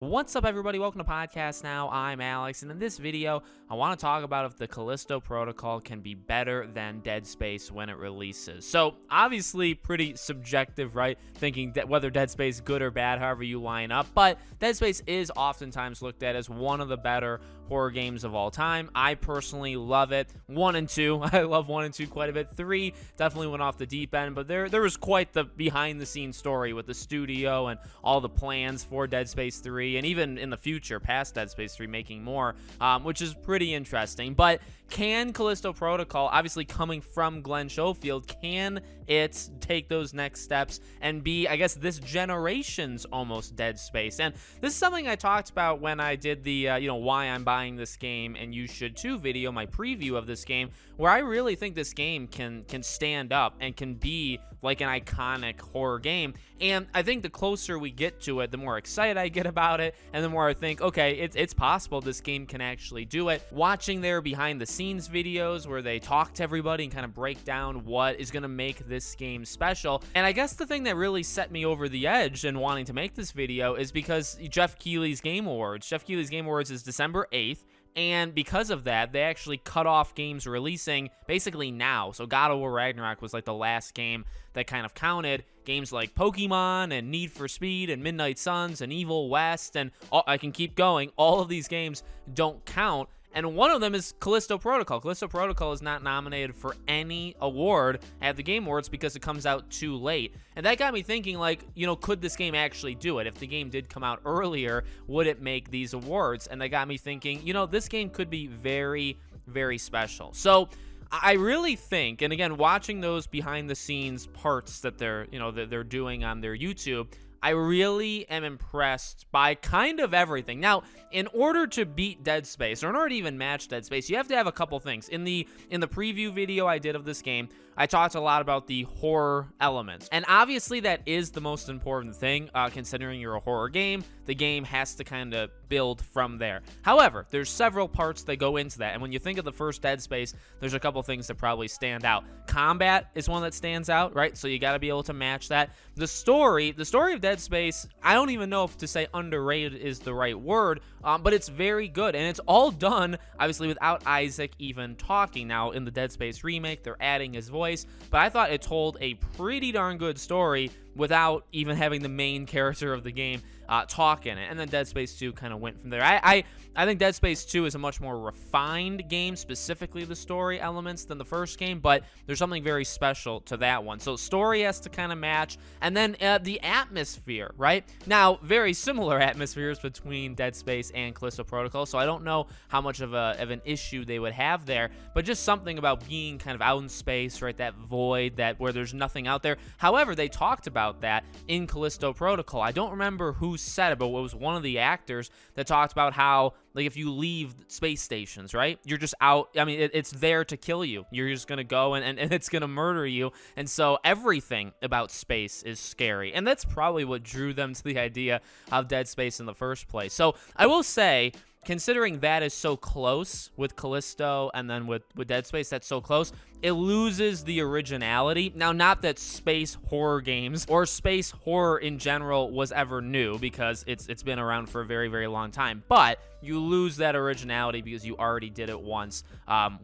What's up, everybody? Welcome to Podcast Now. I'm Alex, and in this video, I want to talk about if the Callisto protocol can be better than Dead Space when it releases. So, obviously, pretty subjective, right? Thinking that whether Dead Space is good or bad, however you line up, but Dead Space is oftentimes looked at as one of the better horror games of all time. I personally love it. 1 and 2, I love 1 and 2 quite a bit. 3 definitely went off the deep end, but there was quite the behind-the-scenes story with the studio and all the plans for Dead Space 3, and even in the future, past Dead Space 3, making more, which is pretty interesting. But can Callisto Protocol, obviously coming from Glenn Schofield, can it take those next steps and be, I guess, this generation's almost Dead Space? And this is something I talked about when I did the, why I'm buying this game and you should too video, my preview of this game, where I really think this game can stand up and can be like an iconic horror game. And I think the closer we get to it, the more excited I get about it, and the more I think, okay, it's possible this game can actually do it. Watching their behind the scenes videos where they talk to everybody and kind of break down what is going to make this game special. And I guess the thing that really set me over the edge in wanting to make this video is because Jeff Keighley's Game Awards. Jeff Keighley's Game Awards is December 8th. And because of that, they actually cut off games releasing basically now. So God of War Ragnarok was like the last game that kind of counted. Games like Pokemon and Need for Speed and Midnight Suns and Evil West, and I can keep going. All of these games don't count. And one of them is Callisto Protocol. Callisto Protocol is not nominated for any award at the Game Awards because it comes out too late. And that got me thinking, like, could this game actually do it? If the game did come out earlier, would it make these awards? And that got me thinking, this game could be very, very special. So I really think, and again, watching those behind the scenes parts that they're doing on their YouTube, I really am impressed by kind of everything. Now, in order to beat Dead Space, or in order to even match Dead Space, you have to have a couple things. In the preview video I did of this game, I talked a lot about the horror elements. And obviously that is the most important thing, considering you're a horror game. The game has to kind of build from there. However, there's several parts that go into that. And when you think of the first Dead Space, there's a couple things that probably stand out. Combat is one that stands out, right? So you got to be able to match that. The story of Dead Space, I don't even know if to say underrated is the right word, but it's very good. And it's all done, obviously, without Isaac even talking. Now, in the Dead Space remake, they're adding his voice, but I thought it told a pretty darn good story without even having the main character of the game talk in it. And then Dead Space 2 kind of went from there. I think Dead Space 2 is a much more refined game, specifically the story elements, than the first game, but there's something very special to that one. So story has to kind of match, and then the atmosphere, right? Now, very similar atmospheres between Dead Space and Callisto Protocol, so I don't know how much of an issue they would have there, but just something about being kind of out in space, right? That void, where there's nothing out there. However, they talked about that in Callisto Protocol. I don't remember who said it, but it was one of the actors that talked about how, like, if you leave space stations, right, you're just out. I mean, it's there to kill you. You're just gonna go and it's gonna murder you. And so everything about space is scary, and that's probably what drew them to the idea of Dead Space in the first place. So I will say, considering that is so close with Callisto, and then with Dead Space, that's so close, it loses the originality. Now, not that space horror games or space horror in general was ever new, because it's been around for a very, very long time, but you lose that originality because you already did it once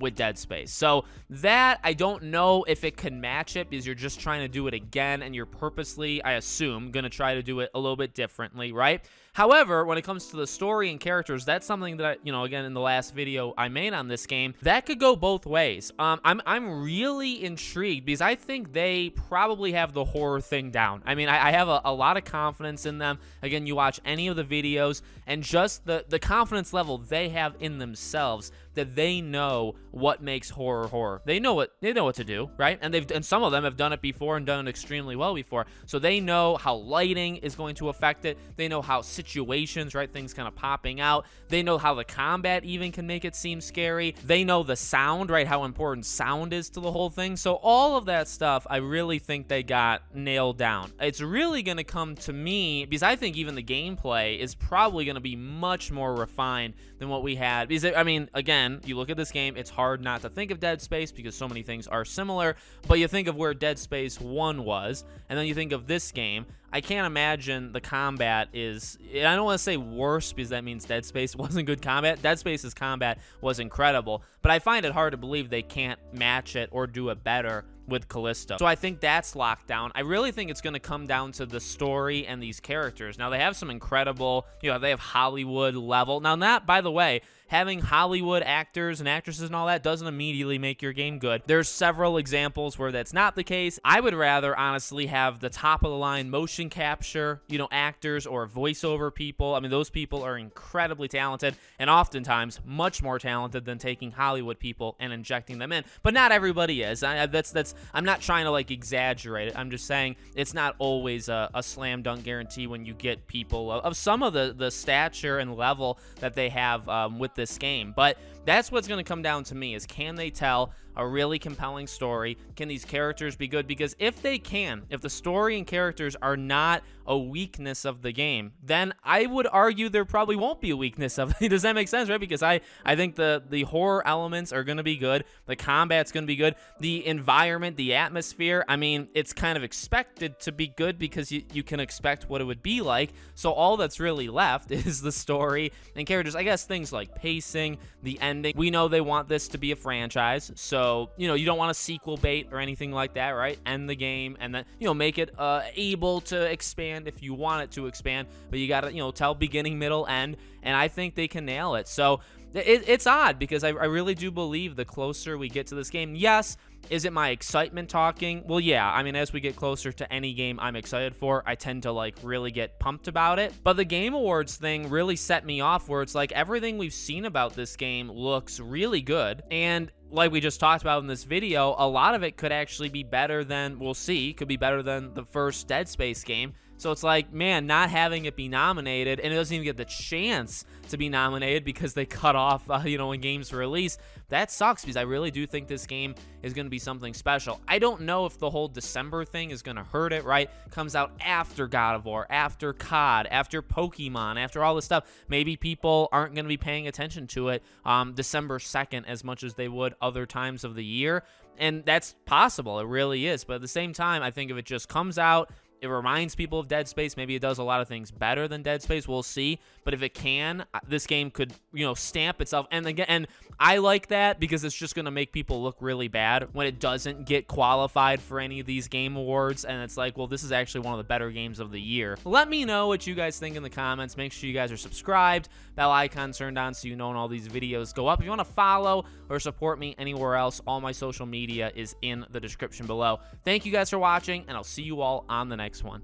with Dead Space. So that, I don't know if it can match it, because you're just trying to do it again, and you're purposely, I assume, going to try to do it a little bit differently, right? However, when it comes to the story and characters, that's something that, again, in the last video I made on this game, that could go both ways. I'm really intrigued, because I think they probably have the horror thing down. I mean, I have a lot of confidence in them. Again, you watch any of the videos, and just the confidence level they have in themselves, that they know what makes horror. They know what to do, right? And some of them have done it before and done it extremely well before. So they know how lighting is going to affect it. They know how situations, right, things kind of popping out. They know how the combat even can make it seem scary. They know the sound, right, how important sound is to the whole thing. So all of that stuff, I really think they got nailed down. It's really going to come to me, because I think even the gameplay is probably going to be much more refined than what we had. Because, I mean, again, you look at this game, it's hard not to think of Dead Space because so many things are similar, but you think of where Dead Space 1 was, and then you think of this game. I can't imagine the combat is, I don't want to say worse because that means Dead Space wasn't good combat. Dead Space's combat was incredible, but I find it hard to believe they can't match it or do it better with Callisto. So I think that's locked down. I really think it's going to come down to the story and these characters. Now, they have some incredible, they have Hollywood level. Now, that, by the way, having Hollywood actors and actresses and all that doesn't immediately make your game good. There's several examples where that's not the case. I would rather, honestly, have the top-of-the-line motion capture, actors or voiceover people. I mean, those people are incredibly talented and oftentimes much more talented than taking Hollywood people and injecting them in. But not everybody is. I'm not trying to, exaggerate it. I'm just saying it's not always a slam dunk guarantee when you get people of some of the stature and level that they have with this game. But that's what's going to come down to me, is can they tell a really compelling story? Can these characters be good? Because if they can, if the story and characters are not a weakness of the game, then I would argue there probably won't be a weakness of it. Does that make sense, right? Because I think the horror elements are going to be good. The combat's going to be good. The environment, the atmosphere, I mean, it's kind of expected to be good because you can expect what it would be like. So all that's really left is the story and characters. I guess things like pacing, the ending. We know they want this to be a franchise, so, you don't want a sequel bait or anything like that, right? End the game and then, make it able to expand if you want it to expand, but you gotta, tell beginning, middle, end, and I think they can nail it. So it's odd because I really do believe the closer we get to this game, yes, is it my excitement talking? Well, yeah, I mean, as we get closer to any game I'm excited for, I tend to, really get pumped about it. But the Game Awards thing really set me off, where it's like everything we've seen about this game looks really good. And like we just talked about in this video, a lot of it could actually be better than, we'll see, could be better than the first Dead Space game. So it's like, man, not having it be nominated, and it doesn't even get the chance to be nominated because they cut off, when games release, that sucks, because I really do think this game is going to be something special. I don't know if the whole December thing is going to hurt it, right? Comes out after God of War, after COD, after Pokemon, after all this stuff. Maybe people aren't going to be paying attention to it December 2nd as much as they would other times of the year, and that's possible. It really is. But at the same time, I think if it just comes out, it reminds people of Dead Space. Maybe it does a lot of things better than Dead Space. We'll see. But if it can, this game could, stamp itself. And again, and I like that because it's just going to make people look really bad when it doesn't get qualified for any of these game awards. And it's like, well, this is actually one of the better games of the year. Let me know what you guys think in the comments. Make sure you guys are subscribed. Bell icon turned on so you know when all these videos go up. If you want to follow or support me anywhere else, all my social media is in the description below. Thank you guys for watching, and I'll see you all on the next one.